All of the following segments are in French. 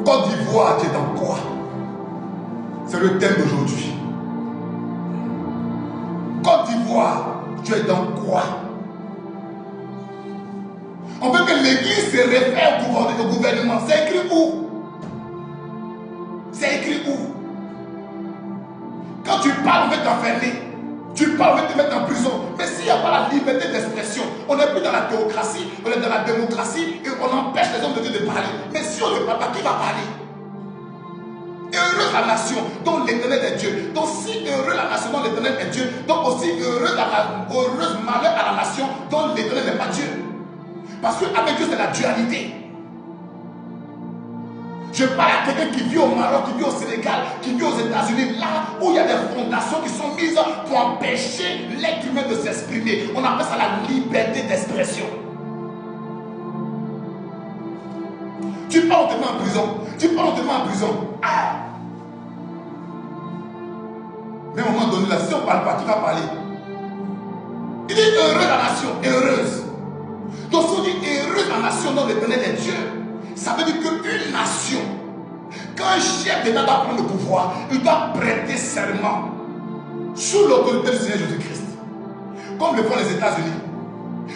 Côte d'Ivoire, tu es dans quoi? C'est le thème d'aujourd'hui. Côte d'Ivoire, tu es dans quoi? On veut que l'église se réfère au gouvernement. C'est écrit où? C'est écrit où? Quand tu parles, on veut t'enfermer. Tu parles, on veut te mettre en prison. Mais s'il n'y a pas la liberté d'expression, on n'est plus dans la théocratie, on est dans la démocratie et on empêche les hommes de Dieu de parler. Mais si on ne parle pas, qui va parler? Heureuse la nation dont l'Éternel est Dieu. Donc si heureuse la nation dont l'Éternel est Dieu, donc aussi heureuse malheur à la nation dont l'Éternel n'est pas Dieu. Parce qu'avec Dieu c'est la dualité. Je parle à quelqu'un qui vit au Maroc, qui vit au Sénégal, qui vit aux États-Unis, là où il y a des fondations qui sont mises pour empêcher l'être humain de s'exprimer. On appelle ça la liberté d'expression. Tu parles, on te met en prison. Tu parles, on te met en prison. Ah! Mais à un moment donné, là, si on ne parle pas, qui va parler? Il dit heureuse la nation, heureuse. Donc si on dit heureuse la nation dont l'Éternel est Dieu, ça veut dire qu'une nation, quand un chef d'État doit prendre le pouvoir, il doit prêter serment sous l'autorité du Seigneur Jésus-Christ. Comme le font les États-Unis.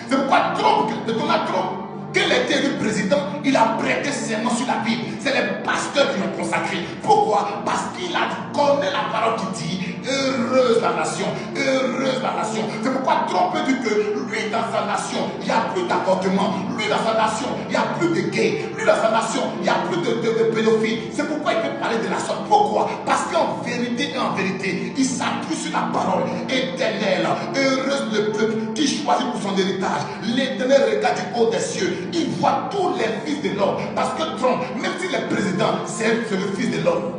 C'est pourquoi Trump, Donald Trump, quand il était élu président, il a prêté serment sur la Bible. C'est les pasteurs qui l'ont consacré. Pourquoi? Parce qu'il connaît la parole qui dit heureuse la nation, heureuse la nation. C'est pourquoi Trump peut dire que lui dans sa nation, il n'y a plus d'avortement. Lui dans sa nation, il n'y a plus de gays. Lui dans sa nation, il n'y a plus de pédophiles. C'est pourquoi il peut parler de la sorte. Pourquoi? Parce qu'en vérité et en vérité, il s'appuie sur la parole éternelle. Heureuse le peuple qui choisit pour son héritage. L'Éternel regarde du haut des cieux. Il voit tous les fils de l'homme. Parce que Trump, même s'il est président, c'est le fils de l'homme.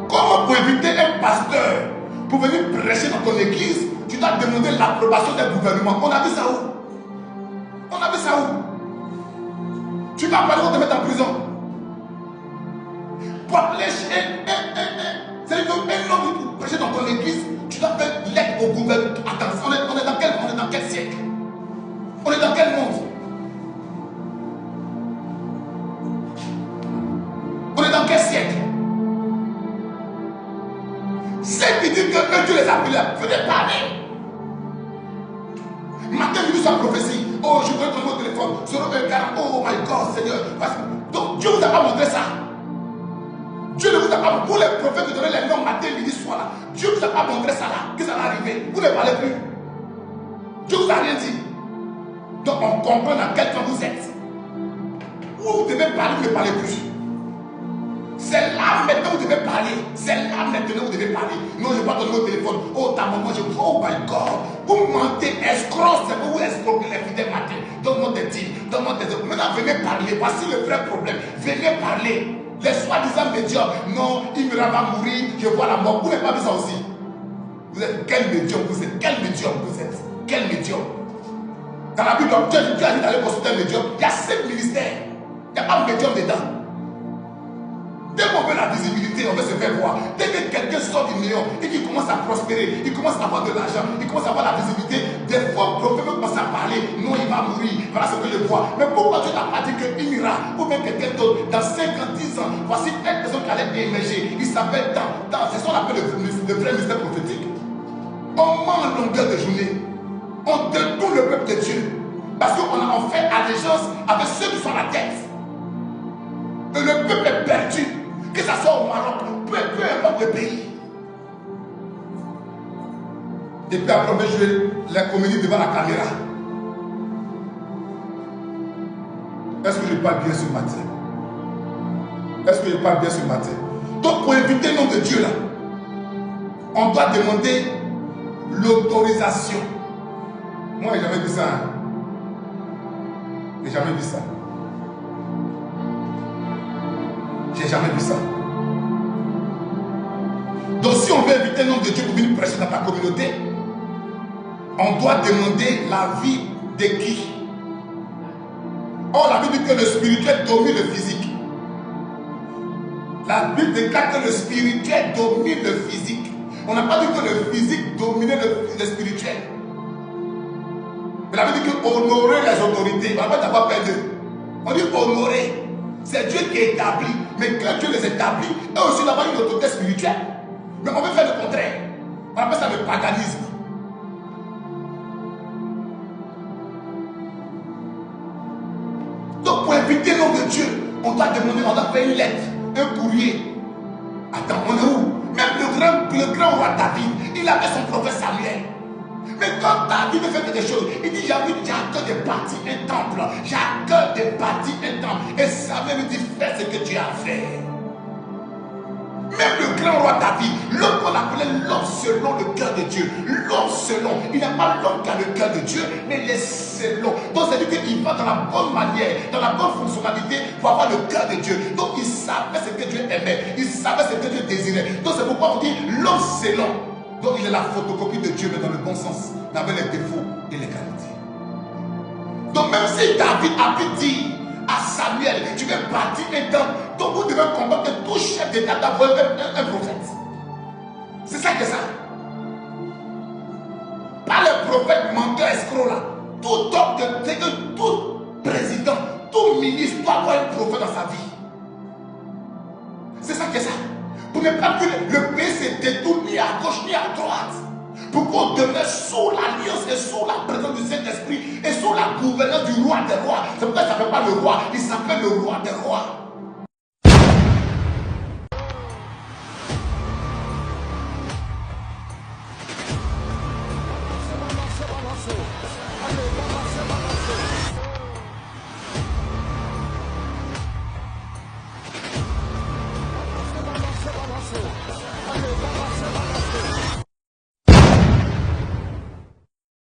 Comment pour éviter un pasteur pour venir prêcher dans ton église, tu dois demander l'approbation d'un gouvernement? On a vu ça où? On a vu ça où? Tu vas parler, on te mettre en prison. Pour prêcher, c'est-à-dire qu'un homme pour prêcher dans ton église, tu dois faire lettre au gouvernement. Attends, on est dans quel siècle? On est dans quel monde? On est dans quel siècle? Ceux qui disent que Dieu les a appelés, venez parler. Matin, je dis sa prophétie. Oh, je veux ton téléphone. Selon un gars, oh my God, Seigneur. Donc, Dieu ne vous a pas montré ça. Dieu ne vous a pas montré. Pour les prophètes, de donner les noms matin, midi, soir là. Dieu ne vous a pas montré ça là. Que ça va arriver. Vous ne parlez plus. Dieu ne vous a rien dit. Donc, on comprend dans quel temps vous êtes. Où vous devez parler, vous ne parlez plus. C'est là maintenant où vous devez parler. C'est là maintenant où vous devez parler. Non, je ne vais pas donner mon téléphone. Oh, ta maman, oh my God. Vous mentez, escroc, c'est vous escroquez les fidèles matin. Donne-moi des dîmes, donne-moi des autres. Maintenant, venez parler. Voici le vrai problème. Venez parler. Les soi-disant médiocres. Non, il va mourir, je vois la mort. Vous n'avez pas vu ça aussi? Vous êtes quel médium vous êtes? Quel médium vous êtes? Quel médium? Dans la Bible, Dieu a dit d'aller consulter un médium. Il y a 7 ministères. Il n'y a pas de médium dedans. Dès qu'on veut la visibilité, on veut se faire voir. Dès que quelqu'un sort du néant et qu'il commence à prospérer, il commence à avoir de l'argent, il commence à avoir la visibilité, des fois, le prophète commence à parler. Non, il va mourir. Voilà ce que je vois. Mais pourquoi Dieu n'a pas dit qu'il ira? Ou même quelqu'un d'autre, dans 5 ans, 10 ans, voici une personne qui allait émerger. Il s'appelle c'est ce qu'on appelle le vrai mystère prophétique. On ment en longueur de journée. On détourne le peuple de Dieu. Parce qu'on a en fait allégeance avec ceux qui sont à la tête. Et le peuple est perdu. Que ça soit au Maroc, peu importe le pays. Et puis après, on va jouer la comédie devant la caméra. Est-ce que je parle bien ce matin? Est-ce que je parle bien ce matin? Donc, pour éviter le nom de Dieu là, on doit demander l'autorisation. Moi, j'ai jamais vu ça. Hein? J'ai jamais vu ça. J'ai jamais vu ça. Donc si on veut éviter le nom de Dieu pour venir prêcher dans ta communauté, on doit demander l'avis de qui? Or la Bible dit que le spirituel domine le physique. La Bible déclare que le spirituel domine le physique. On n'a pas dit que le physique dominait le spirituel. honorer les autorités. On va pas d'avoir peur d'eux. On dit honorer. C'est Dieu qui établit. Mais quand Dieu les établit, eux aussi là-bas une autorité spirituelle. Mais on veut faire le contraire. On appelle ça le paganisme. Donc pour inviter le nom de Dieu, on doit demander, on doit faire une lettre, un courrier. Attends, on est où? Même le grand roi David, il avait son prophète Samuel. Mais quand David fait quelque chose, il dit, j'ai à cœur de bâtir un temple. J'ai à cœur de bâtir un temple. Et Samuel lui dit, fais ce que tu as fait. Même le grand roi David, l'homme qu'on appelait l'homme selon le cœur de Dieu. L'homme selon. Il n'y a pas l'homme qui a le cœur de Dieu, mais les selon. Donc c'est dire qu'il va dans la bonne manière, dans la bonne fonctionnalité pour avoir le cœur de Dieu. Donc il savait ce que Dieu aimait. Il savait ce que Dieu désirait. Donc c'est pourquoi on dit l'homme selon. Donc il est la photocopie de Dieu, mais dans le bon sens, mais avec les défauts et les qualités. Donc même si David avait dit à Samuel, tu veux bâtir un temple, donc vous devez comprendre que tout chef d'État doit avoir un prophète. C'est ça que ça. Pas les prophètes menteurs escrocs là. Tout homme c'est que tout président, tout ministre doit avoir un prophète dans sa vie. C'est ça que ça. Pour ne pas que le pays se détourne ni à gauche ni à droite. Pour qu'on demeure sous l'alliance et sous la présence du Saint-Esprit et sous la gouvernance du roi des rois. C'est pourquoi il ne s'appelle pas le roi, il s'appelle le roi des rois.